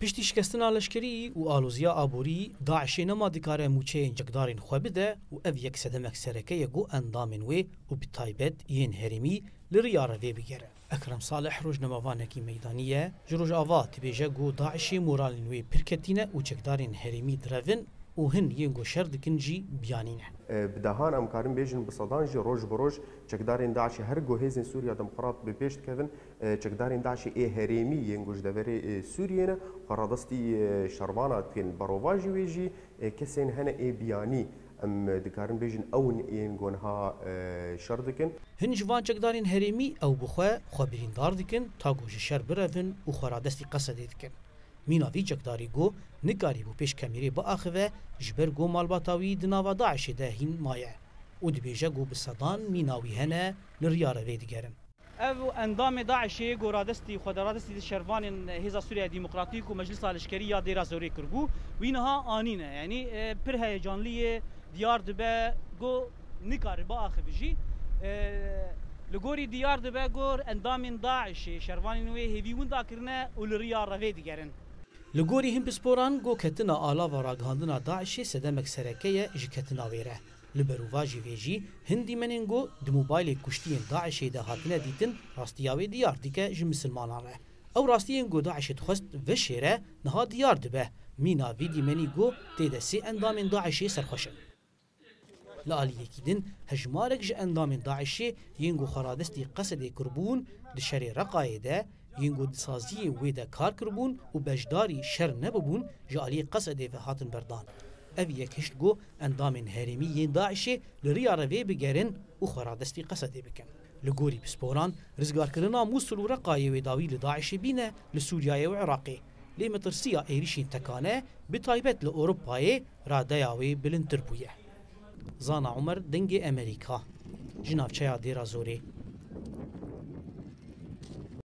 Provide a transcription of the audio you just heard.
پشتی شکستنا لشکری و آلوزیا آبوری داعش نما دکاره موچه جگدارین خواه بده و او یک سدمک سرکه یگو اندامن وی و بتایبت این هرمی لریاره وی بگره. اکرم صالح روزنامه‌وانکی میدانیه جروج آوا تبیجه گو داعشی مورالین وی پرکتینه و جگدارین هرمی درون و هن ینگو شردکنجی بیانینه. بدهان ام کاریم بیشتر بسادان جی روز بروز چقدرین داعشی هر گوهزین سوریه دموکرات به پیشت کردن چقدرین داعشی هرمی ینگوش دوره سوریه نه قرادستی شربانات کن برواجی ویجی کسین هن بیانی ام دکارن بیشتر اون ینگونها شردکن. هنجوان چقدرین هرمی او بخوا برین دار دکن تا گوش شر برون و قرادستی قصد دکن. میناوی جگداری گو نگاری بو پیش کمیری با آخوه جبر گو مالباتاوی دناوا داعش ده هین مایه و دبیجه گو بصدان میناوی هنه لریاره ویدگرن. او اندام داعشی گورادستی خودرادستی شروان هزا سوریه دموکراتیک و مجلس الاشکری یا دیرا زوری کربو و اینها آنینه یعنی پر هیجانلی دیار دبه گو نگاری با آخوه جی لگوری دیار دبه گور اندام داعشی شروان نوی هیویون دا کرنه و لریاره ویدگرن. لگوری هم بسپوران گو کتنا آلا و راگهاندنا داعشی سدمک سرکه جکتنا ویره. لبرواجی ویجی هندی منین گو د موبایل کشتین داعشی ده هاتنه دیتن راستیاوی دیار دیگه ج مسلمانانه. او راستین گو داعش تخست و شیره نها دیار دبه مینا ویدی منی گو تیدسی اندام داعشی سرخوشه. لآلیه کدن هجمارک ج اندام داعشی ینگو خرادستی قصد کربون دشری رقایده ینگو دسازی ویده کار کربون و بجداری شر نببون جالی قصده و هاتن بردان. اوی یکشت گو اندامین هرمی ین داعشی لریاره وی بگرن و خرادستی قصده بکن. لگوری بسپوران رزگار کرنا موصل و رقایه و داوی لداعشی بینه لسوریای و عراقی. لی مترسیا ایریشین تکانه بطایبت لأوروپای را دیاوی بلندتر بویه. زانا عمر دنگ امریکا جناب چیا دیرا زوری